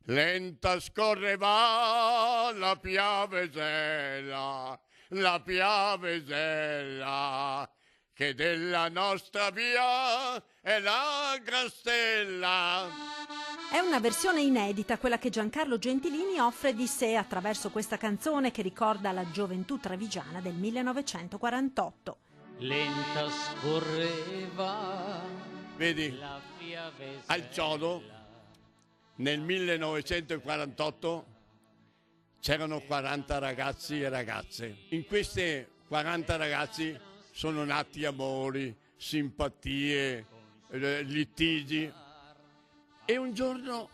Lenta scorreva la Piavesella, che della nostra via è la gran stella. È una versione inedita quella che Giancarlo Gentilini offre di sé attraverso questa canzone che ricorda la gioventù trevigiana del 1948. Lenta scorreva, vedi, al Chiodo nel 1948 c'erano 40 ragazzi e ragazze. In queste 40 ragazzi sono nati amori, simpatie, litigi. E un giorno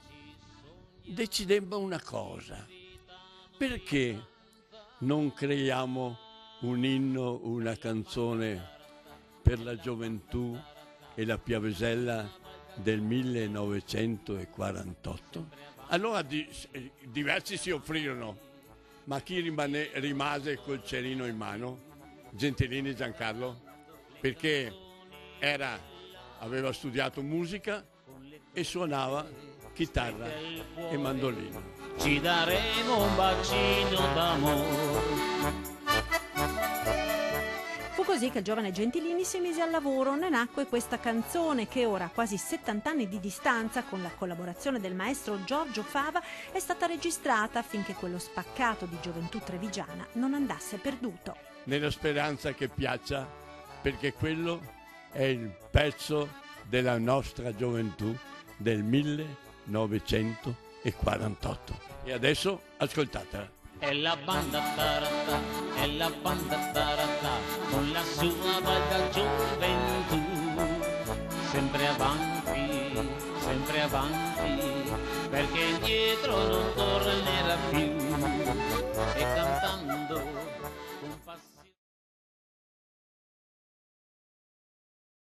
decidemmo una cosa: perché non creiamo un inno, una canzone per la gioventù e la Piavesella del 1948? Allora diversi si offrirono, ma chi rimase col cerino in mano? Gentilini Giancarlo, perché aveva studiato musica e suonava chitarra e mandolino. Ci daremo un bacino d'amore. Fu così che il giovane Gentilini si mise al lavoro, ne nacque questa canzone che ora, a quasi 70 anni di distanza, con la collaborazione del maestro Giorgio Fava, è stata registrata affinché quello spaccato di gioventù trevigiana non andasse perduto. Nella speranza che piaccia, perché quello è il pezzo della nostra gioventù del 1948. E adesso ascoltatela. È la banda tarata, è la banda tarata, con la sua bella gioventù, sempre avanti, perché indietro non torna